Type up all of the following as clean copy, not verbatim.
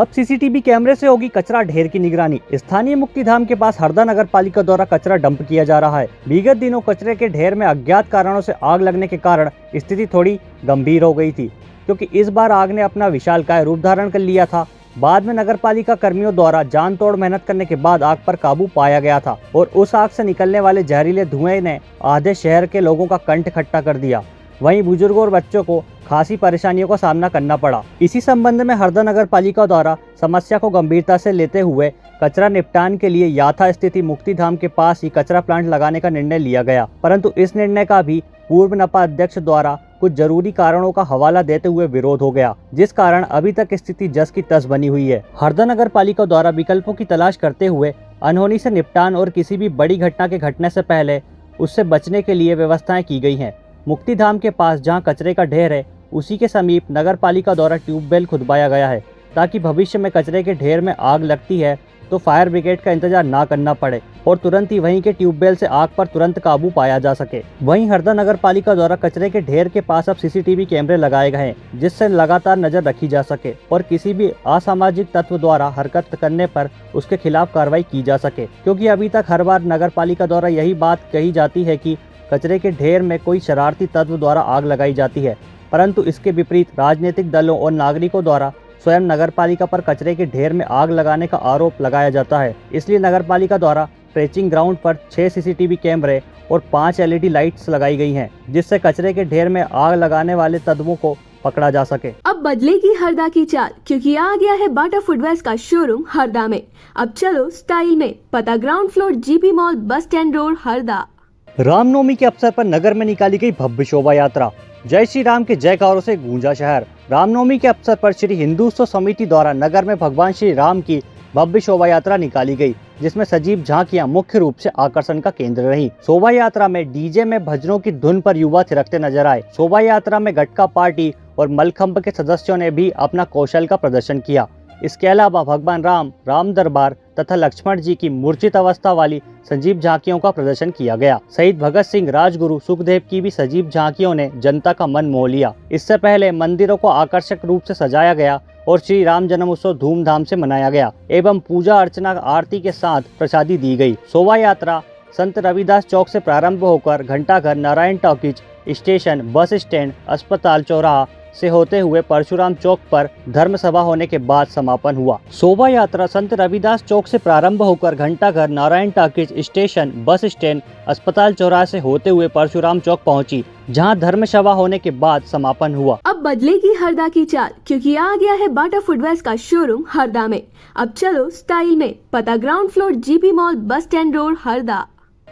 अब सीसीटीवी कैमरे से होगी कचरा ढेर की निगरानी। स्थानीय मुक्तिधाम के पास हरदा नगर पालिका द्वारा कचरा डंप किया जा रहा है। विगत दिनों कचरे के ढेर में अज्ञात कारणों से आग लगने के कारण स्थिति थोड़ी गंभीर हो गई थी, क्योंकि इस बार आग ने अपना विशालकाय रूप धारण कर लिया था। बाद में नगर पालिका कर्मियों द्वारा जान तोड़ मेहनत करने के बाद आग पर काबू पाया गया था और उस आग से निकलने वाले जहरीले धुएं ने आधे शहर के लोगों का कंठ खट्टा कर दिया। वहीं बुजुर्गों और बच्चों को खासी परेशानियों का सामना करना पड़ा। इसी संबंध में हरदा नगर पालिका द्वारा समस्या को गंभीरता से लेते हुए कचरा निपटान के लिए यथास्थिति मुक्तिधाम के पास ही कचरा प्लांट लगाने का निर्णय लिया गया, परंतु इस निर्णय का भी पूर्व नपा अध्यक्ष द्वारा कुछ जरूरी कारणों का हवाला देते हुए विरोध हो गया, जिस कारण अभी तक स्थिति जस की तस बनी हुई है। हरदा नगर पालिका द्वारा विकल्पों की तलाश करते हुए अनहोनी से निपटान और किसी भी बड़ी घटना के घटने से पहले उससे बचने के लिए व्यवस्थाएं की गई हैं। मुक्तिधाम के पास जहां कचरे का ढेर है, उसी के समीप नगर पालिका द्वारा ट्यूबवेल खुदवाया गया है, ताकि भविष्य में कचरे के ढेर में आग लगती है तो फायर ब्रिगेड का इंतजार ना करना पड़े और तुरंत ही वहीं के ट्यूबवेल से आग पर तुरंत काबू पाया जा सके। वहीं हरदा नगर पालिका द्वारा कचरे के ढेर के पास अब सीसीटीवी कैमरे लगाए गए हैं, जिससे लगातार नजर रखी जा सके और किसी भी असामाजिक तत्व द्वारा हरकत करने पर उसके खिलाफ कार्रवाई की जा सके। क्योंकि अभी तक हर बार नगर पालिका द्वारा यही बात कही जाती है कि कचरे के ढेर में कोई शरारती तत्व द्वारा आग लगाई जाती है, परंतु इसके विपरीत राजनीतिक दलों और नागरिकों द्वारा स्वयं नगरपालिका पर कचरे के ढेर में आग लगाने का आरोप लगाया जाता है। इसलिए नगरपालिका द्वारा ट्रेचिंग ग्राउंड पर 6 सीसीटीवी कैमरे और 5 एलईडी लाइट्स लगाई गई हैं, जिससे कचरे के ढेर में आग लगाने वाले तत्वों को पकड़ा जा सके। अब बदलेगी हरदा की चाल, क्योंकि आ गया है बाटा फुटवेयर्स का शोरूम हरदा में। अब चलो स्टाइल में, पता ground floor GP mall, bus stand road, Harda. Ram Navami के अवसर पर नगर में निकाली गई भव्य शोभा यात्रा। जय श्री राम के जयकारों से गूंजा शहर। रामनवमी के अवसर पर श्री हिंदुत्व समिति द्वारा नगर में भगवान श्री राम की भव्य शोभा यात्रा निकाली गई, जिसमें सजीव झांकियां मुख्य रूप से आकर्षण का केंद्र रही। शोभा यात्रा में डीजे में भजनों की धुन पर युवा थिरकते नजर आए। शोभा यात्रा में गटका पार्टी और मलखंभ के सदस्यों ने भी अपना कौशल का प्रदर्शन किया। इसके अलावा भगवान राम, राम दरबार तथा लक्ष्मण जी की मूर्छित अवस्था वाली सजीव झांकियों का प्रदर्शन किया गया। शहीद भगत सिंह, राजगुरु सुखदेव की भी सजीव झांकियों ने जनता का मन मोह लिया। इससे पहले मंदिरों को आकर्षक रूप से सजाया गया और श्री राम जन्म उत्सव धूमधाम से मनाया गया एवं पूजा अर्चना आरती के साथ प्रसादी दी गई। शोभा यात्रा संत रविदास चौक से प्रारंभ होकर घंटाघर, Narayan talkies station, bus stand, अस्पताल चौराहा से होते हुए परशुराम चौक पर धर्म सभा होने के बाद समापन हुआ। शोभा यात्रा संत रविदास चौक से प्रारंभ होकर घंटाघर, Narayan talkies station, bus stand, अस्पताल चौराहे से होते हुए परशुराम चौक पहुंची, जहां धर्म सभा होने के बाद समापन हुआ। अब बदलेगी हरदा की चाल, क्योंकि आ गया है बाटा फुटवेयर्स का शोरूम हरदा में। अब चलो स्टाइल में, पता ground floor GP mall, bus stand road, Harda.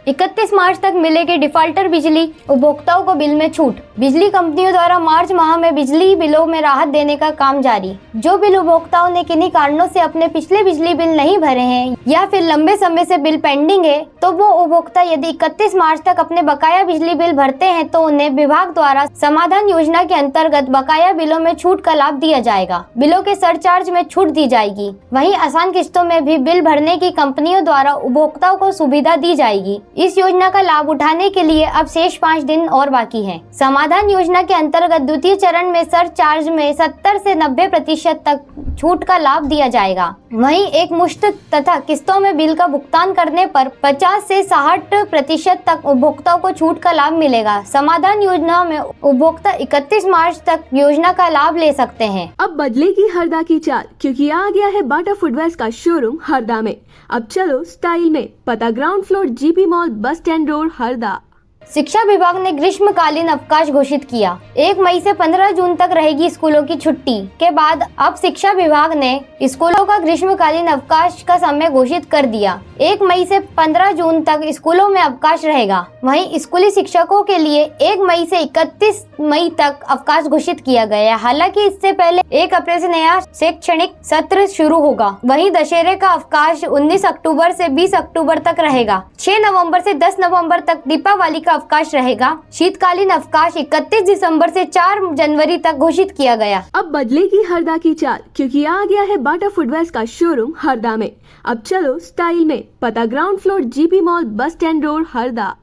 31 मार्च तक मिलेगी डिफॉल्टर बिजली उपभोक्ताओं को बिल में छूट। बिजली कंपनियों द्वारा मार्च माह में बिजली बिलों में राहत देने का काम जारी। जो बिल उपभोक्ताओं ने किन्हीं कारणों से अपने पिछले बिजली बिल नहीं भरे हैं या फिर लंबे समय से बिल पेंडिंग है, तो वो उपभोक्ता यदि 31 मार्च तक अपने बकाया बिजली बिल भरते हैं तो उन्हें विभाग द्वारा समाधान योजना के अंतर्गत बकाया बिलों में छूट का लाभ दिया जाएगा। बिलों के सरचार्ज में छूट दी जाएगी। वहीं आसान किस्तों में भी बिल भरने की कंपनियों द्वारा उपभोक्ताओं को सुविधा दी जाएगी। इस योजना का लाभ उठाने के लिए अब शेष 5 दिन और बाकी हैं। समाधान योजना के अंतर्गत द्वितीय चरण में सरचार्ज में 70 से 90% तक छूट का लाभ दिया जाएगा। वहीं एक मुश्त तथा किस्तों में बिल का भुगतान करने पर 50 से 60% तक उपभोक्ताओं को छूट का लाभ मिलेगा। समाधान योजना में उपभोक्ता 31 मार्च तक योजना का लाभ ले सकते हैं। अब बदलेगी हरदा की चाल, क्योंकि आ गया है बाटा फुटवेयर्स का शोरूम हरदा में। अब चलो स्टाइल में, पता ground floor GP mall, bus stand road, Harda. शिक्षा विभाग ने ग्रीष्मकालीन अवकाश घोषित किया। 1 मई से 15 जून तक रहेगी स्कूलों की छुट्टी के बाद अब शिक्षा विभाग ने स्कूलों का ग्रीष्मकालीन अवकाश का समय घोषित कर दिया। 1 मई से 15 जून तक स्कूलों में अवकाश रहेगा। वहीं स्कूली शिक्षकों के लिए 1 मई से 31 मई तक अवकाश घोषित किया गया है। हालांकि इससे पहले 1 अप्रैल से नया शैक्षणिक सत्र शुरू होगा। वहीं दशहरे का अवकाश 19 अक्टूबर से 20 अक्टूबर तक रहेगा। 6 नवंबर से 10 नवंबर तक दीपावली का अवकाश रहेगा। शीतकालीन अवकाश 31 दिसंबर से 4 जनवरी तक घोषित किया गया। अब बदलेगी हरदा की चाल, क्योंकि आ गया है बाटा फुटवेयर्स का शोरूम हरदा में। अब चलो स्टाइल में, पता ground floor GP mall, bus stand road, Harda.